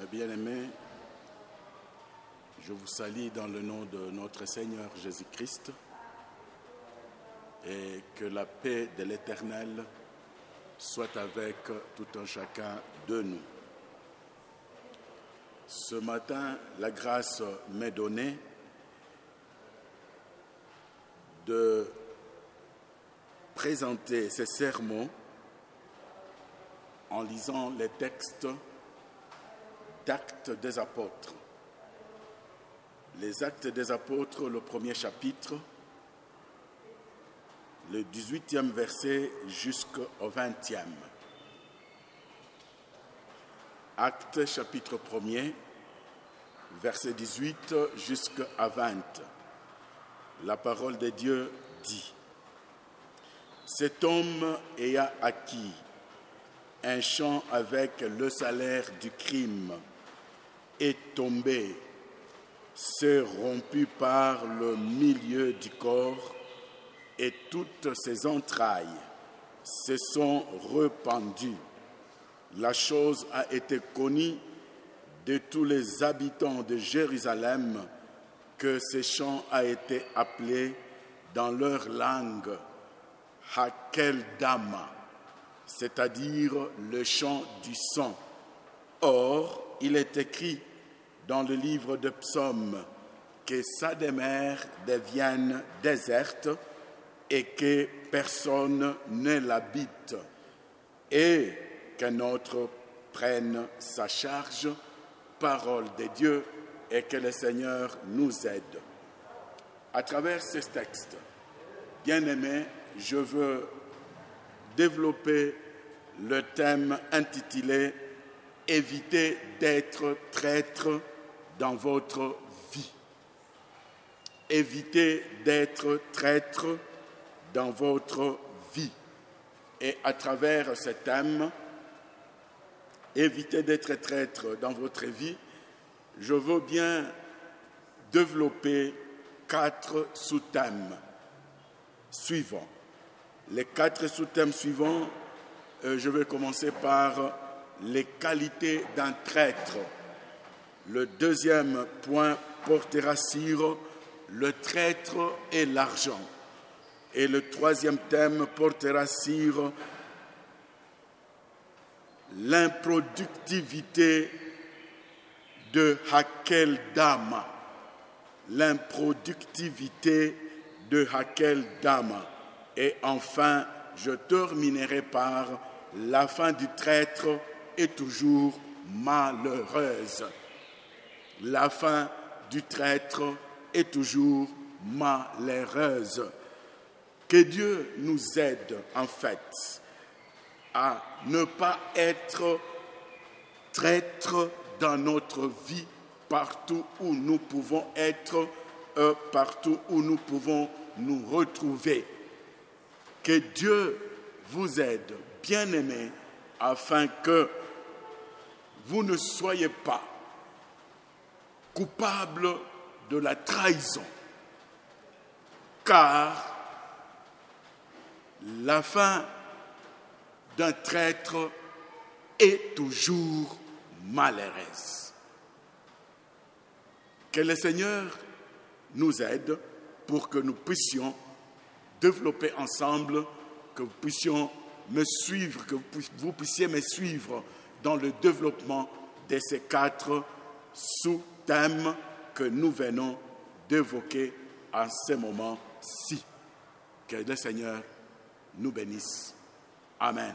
Mes bien-aimés, je vous salue dans le nom de notre Seigneur Jésus-Christ et que la paix de l'Éternel soit avec tout un chacun de nous. Ce matin, la grâce m'est donnée de présenter ces sermons en lisant les textes d'Actes des Apôtres. Les Actes des Apôtres, le premier chapitre, le 18e verset jusqu'au 20e. Actes chapitre 1er, verset 18 jusqu'à 20. La parole de Dieu dit: Cet homme ayant acquis un champ avec le salaire du crime est tombé, s'est rompu par le milieu du corps et toutes ses entrailles se sont rependues. La chose a été connue de tous les habitants de Jérusalem que ce champ a été appelé dans leur langue Hakeldama, c'est-à-dire le champ du sang. Or, il est écrit dans le livre de Psaumes que sa demeure devienne déserte et que personne ne l'habite, et qu'un autre prenne sa charge. Parole de Dieu, et que le Seigneur nous aide. À travers ce texte, bien-aimés, je veux développer le thème intitulé « Évitez d'être traître dans votre vie ». Évitez d'être traître dans votre vie. Et à travers ce thème, évitez d'être traître dans votre vie, je veux bien développer 4 sous-thèmes suivants. Les 4 sous-thèmes suivants, je vais commencer par les qualités d'un traître. Le deuxième point portera sur le traître et l'argent. Et le troisième thème portera sur l'improductivité de Hakeldama. L'improductivité de Hakeldama. Et enfin, je terminerai par la fin du traître est toujours malheureuse. La fin du traître est toujours malheureuse. Que Dieu nous aide en fait à ne pas être traître dans notre vie partout où nous pouvons être, partout où nous pouvons nous retrouver. Que Dieu vous aide, bien-aimés, afin que vous ne soyez pas coupables de la trahison, car la fin d'un traître est toujours malheureuse. Que le Seigneur nous aide pour que nous puissions développer ensemble, que vous puissions me suivre, que vous puissiez me suivre dans le développement de ces 4 sous-thèmes que nous venons d'évoquer à ce moment-ci. Que le Seigneur nous bénisse. Amen.